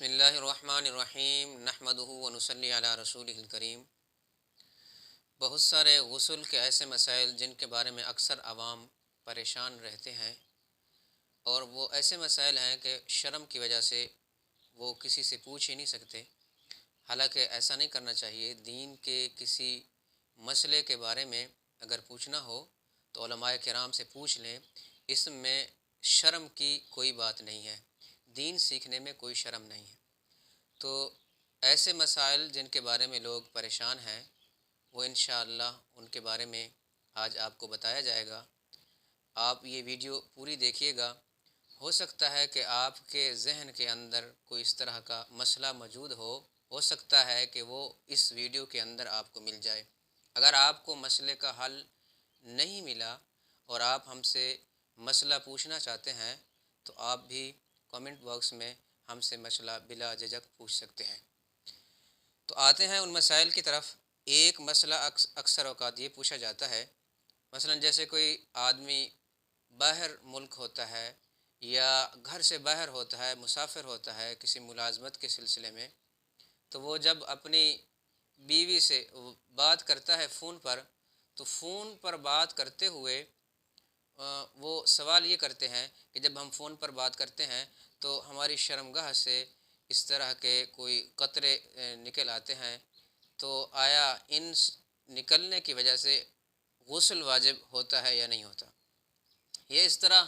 بسم اللہ الرحمن الرحیم نحمدہ ونصلی علی رسولہ الکریم۔ بہت سارے غسل کے ایسے مسائل جن کے بارے میں اکثر عوام پریشان رہتے ہیں، اور وہ ایسے مسائل ہیں کہ شرم کی وجہ سے وہ کسی سے پوچھ ہی نہیں سکتے۔ حالانکہ ایسا نہیں کرنا چاہیے۔ دین کے کسی مسئلے کے بارے میں اگر پوچھنا ہو تو علماء کرام سے پوچھ لیں، اس میں شرم کی کوئی بات نہیں ہے، دین سیکھنے میں کوئی شرم نہیں ہے۔ تو ایسے مسائل جن کے بارے میں لوگ پریشان ہیں، وہ انشاءاللہ ان کے بارے میں آج آپ کو بتایا جائے گا۔ آپ یہ ویڈیو پوری دیکھیے گا، ہو سکتا ہے کہ آپ کے ذہن کے اندر کوئی اس طرح کا مسئلہ موجود ہو سکتا ہے کہ وہ اس ویڈیو کے اندر آپ کو مل جائے۔ اگر آپ کو مسئلے کا حل نہیں ملا اور آپ ہم سے مسئلہ پوچھنا چاہتے ہیں تو آپ بھی کمنٹ باکس میں ہم سے مسئلہ بلا جھجک پوچھ سکتے ہیں۔ تو آتے ہیں ان مسائل کی طرف۔ ایک مسئلہ اکثر اوقات یہ پوچھا جاتا ہے، مثلا جیسے کوئی آدمی باہر ملک ہوتا ہے یا گھر سے باہر ہوتا ہے، مسافر ہوتا ہے کسی ملازمت کے سلسلے میں، تو وہ جب اپنی بیوی سے بات کرتا ہے فون پر، تو فون پر بات کرتے ہوئے وہ سوال یہ کرتے ہیں کہ جب ہم فون پر بات کرتے ہیں تو ہماری شرمگاہ سے اس طرح کے کوئی قطرے نکل آتے ہیں، تو آیا ان نکلنے کی وجہ سے غسل واجب ہوتا ہے یا نہیں ہوتا؟ یہ اس طرح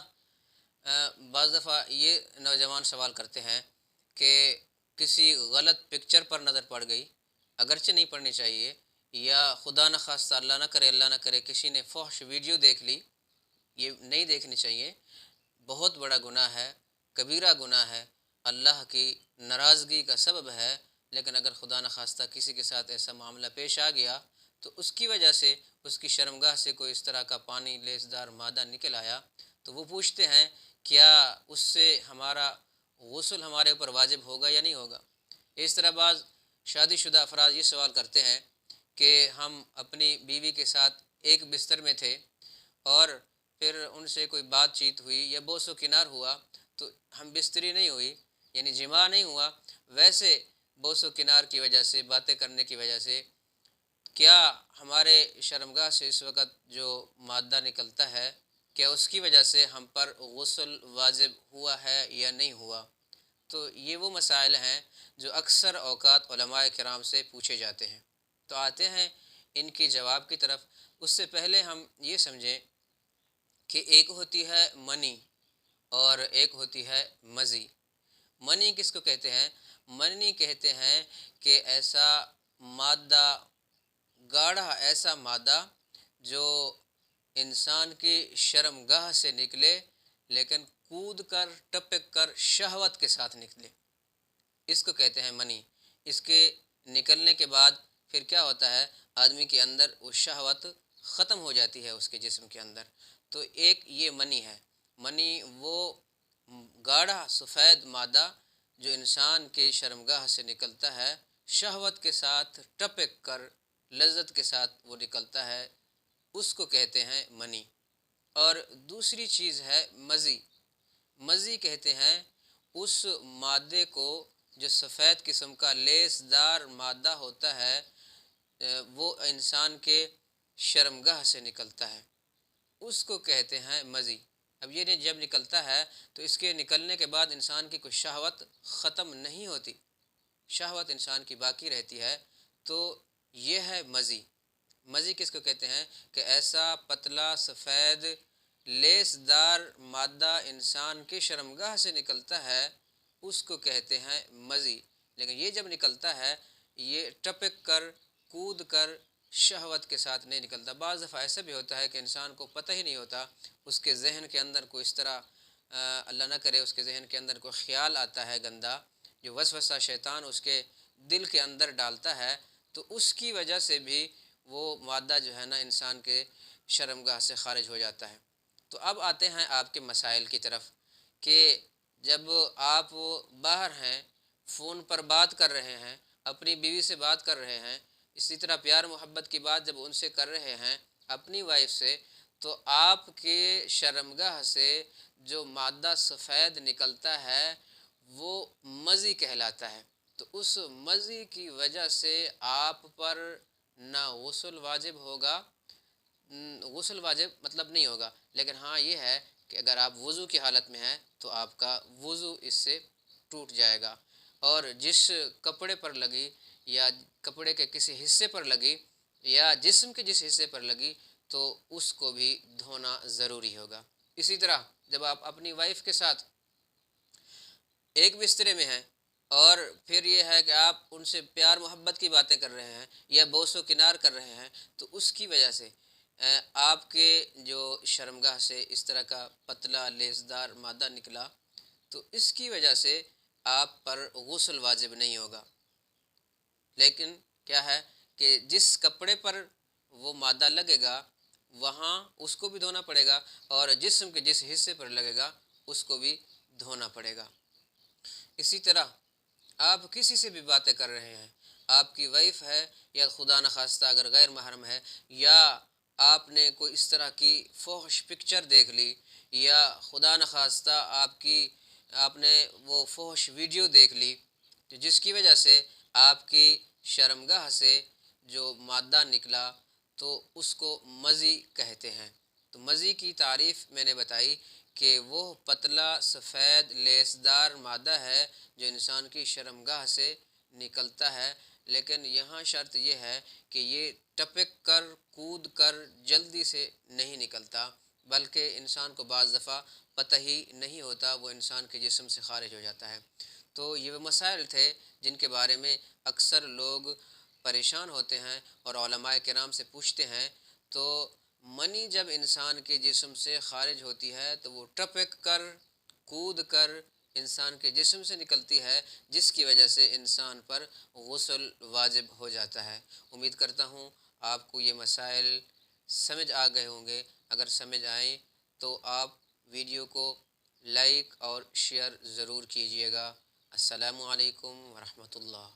بعض دفعہ یہ نوجوان سوال کرتے ہیں کہ کسی غلط پکچر پر نظر پڑ گئی، اگرچہ نہیں پڑنی چاہیے، یا خدا نخواستہ اللہ نہ کرے کسی نے فحش ویڈیو دیکھ لی، یہ نہیں دیکھنی چاہیے، بہت بڑا گناہ ہے، کبیرہ گناہ ہے، اللہ کی ناراضگی کا سبب ہے۔ لیکن اگر خدا نخواستہ کسی کے ساتھ ایسا معاملہ پیش آ گیا تو اس کی وجہ سے اس کی شرمگاہ سے کوئی اس طرح کا پانی لیسدار مادہ نکل آیا، تو وہ پوچھتے ہیں کیا اس سے ہمارا غسل ہمارے اوپر واجب ہوگا یا نہیں ہوگا؟ اس طرح بعض شادی شدہ افراد یہ سوال کرتے ہیں کہ ہم اپنی بیوی کے ساتھ ایک بستر میں تھے اور پھر ان سے کوئی بات چیت ہوئی یا بوس و کنار ہوا، تو ہم بستری نہیں ہوئی، یعنی جماع نہیں ہوا، ویسے بوس و کنار کی وجہ سے، باتیں کرنے کی وجہ سے کیا ہمارے شرمگاہ سے اس وقت جو مادہ نکلتا ہے، کیا اس کی وجہ سے ہم پر غسل واجب ہوا ہے یا نہیں ہوا؟ تو یہ وہ مسائل ہیں جو اکثر اوقات علماء کرام سے پوچھے جاتے ہیں۔ تو آتے ہیں ان کی جواب کی طرف۔ اس سے پہلے ہم یہ سمجھیں کہ ایک ہوتی ہے منی اور ایک ہوتی ہے مزی۔ منی کس کو کہتے ہیں؟ منی کہتے ہیں کہ ایسا مادہ، گاڑھا ایسا مادہ جو انسان کی شرمگاہ سے نکلے لیکن کود کر، ٹپک کر شہوت کے ساتھ نکلے، اس کو کہتے ہیں منی۔ اس کے نکلنے کے بعد پھر کیا ہوتا ہے؟ آدمی کے اندر وہ شہوت ختم ہو جاتی ہے اس کے جسم کے اندر۔ تو ایک یہ منی ہے۔ منی وہ گاڑھا سفید مادہ جو انسان کے شرمگاہ سے نکلتا ہے، شہوت کے ساتھ ٹپک کر، لذت کے ساتھ وہ نکلتا ہے، اس کو کہتے ہیں منی۔ اور دوسری چیز ہے مزی۔ مزی کہتے ہیں اس مادے کو جو سفید قسم کا لیس دار مادہ ہوتا ہے، وہ انسان کے شرمگاہ سے نکلتا ہے، اس کو کہتے ہیں مزی۔ اب یہ جب نکلتا ہے تو اس کے نکلنے کے بعد انسان کی کوئی شہوت ختم نہیں ہوتی، شہوت انسان کی باقی رہتی ہے، تو یہ ہے مزی۔ مزی کس کو کہتے ہیں؟ کہ ایسا پتلا سفید لیس دار مادہ انسان کے شرمگاہ سے نکلتا ہے، اس کو کہتے ہیں مزی۔ لیکن یہ جب نکلتا ہے یہ ٹپک کر، کود کر، شہوت کے ساتھ نہیں نکلتا۔ بعض دفعہ ایسا بھی ہوتا ہے کہ انسان کو پتہ ہی نہیں ہوتا، اس کے ذہن کے اندر کوئی اس طرح اللہ نہ کرے اس کے ذہن کے اندر کوئی خیال آتا ہے گندا، جو وسوسہ شیطان اس کے دل کے اندر ڈالتا ہے، تو اس کی وجہ سے بھی وہ مادہ جو ہے نا انسان کے شرمگاہ سے خارج ہو جاتا ہے۔ تو اب آتے ہیں آپ کے مسائل کی طرف کہ جب آپ باہر ہیں، فون پر بات کر رہے ہیں، اپنی بیوی سے بات کر رہے ہیں، اسی طرح پیار محبت کی بات جب ان سے کر رہے ہیں، اپنی وائف سے، تو آپ کے شرمگاہ سے جو مادہ سفید نکلتا ہے وہ مزی کہلاتا ہے۔ تو اس مزی کی وجہ سے آپ پر نہ غسل واجب ہوگا، غسل واجب مطلب نہیں ہوگا، لیکن ہاں یہ ہے کہ اگر آپ وضو کی حالت میں ہیں تو آپ کا وضو اس سے ٹوٹ جائے گا، اور جس کپڑے پر لگی یا کپڑے کے کسی حصے پر لگی یا جسم کے جس حصے پر لگی تو اس کو بھی دھونا ضروری ہوگا۔ اسی طرح جب آپ اپنی وائف کے ساتھ ایک بسترے میں ہیں اور پھر یہ ہے کہ آپ ان سے پیار محبت کی باتیں کر رہے ہیں یا بوس و کنار کر رہے ہیں، تو اس کی وجہ سے آپ کے جو شرمگاہ سے اس طرح کا پتلا لیسدار مادہ نکلا، تو اس کی وجہ سے آپ پر غسل واجب نہیں ہوگا، لیکن کیا ہے کہ جس کپڑے پر وہ مادہ لگے گا وہاں اس کو بھی دھونا پڑے گا، اور جسم کے جس حصے پر لگے گا اس کو بھی دھونا پڑے گا۔ اسی طرح آپ کسی سے بھی باتیں کر رہے ہیں، آپ کی وائف ہے یا خدا نخواستہ اگر غیر محرم ہے، یا آپ نے کوئی اس طرح کی فحش پکچر دیکھ لی، یا خدا نخواستہ آپ نے وہ فحش ویڈیو دیکھ لی، جس کی وجہ سے آپ کی شرمگاہ سے جو مادہ نکلا تو اس کو مزی کہتے ہیں۔ تو مزی کی تعریف میں نے بتائی کہ وہ پتلا سفید لیسدار مادہ ہے جو انسان کی شرمگاہ سے نکلتا ہے، لیکن یہاں شرط یہ ہے کہ یہ ٹپک کر کود کر جلدی سے نہیں نکلتا، بلکہ انسان کو بعض دفعہ پتہ ہی نہیں ہوتا، وہ انسان کے جسم سے خارج ہو جاتا ہے۔ تو یہ وہ مسائل تھے جن کے بارے میں اکثر لوگ پریشان ہوتے ہیں اور علماء کرام سے پوچھتے ہیں۔ تو منی جب انسان کے جسم سے خارج ہوتی ہے تو وہ ٹپک کر کود کر انسان کے جسم سے نکلتی ہے، جس کی وجہ سے انسان پر غسل واجب ہو جاتا ہے۔ امید کرتا ہوں آپ کو یہ مسائل سمجھ آ گئے ہوں گے۔ اگر سمجھ آئیں تو آپ ویڈیو کو لائک اور شیئر ضرور کیجیے گا۔ السلام علیکم ورحمۃ اللہ۔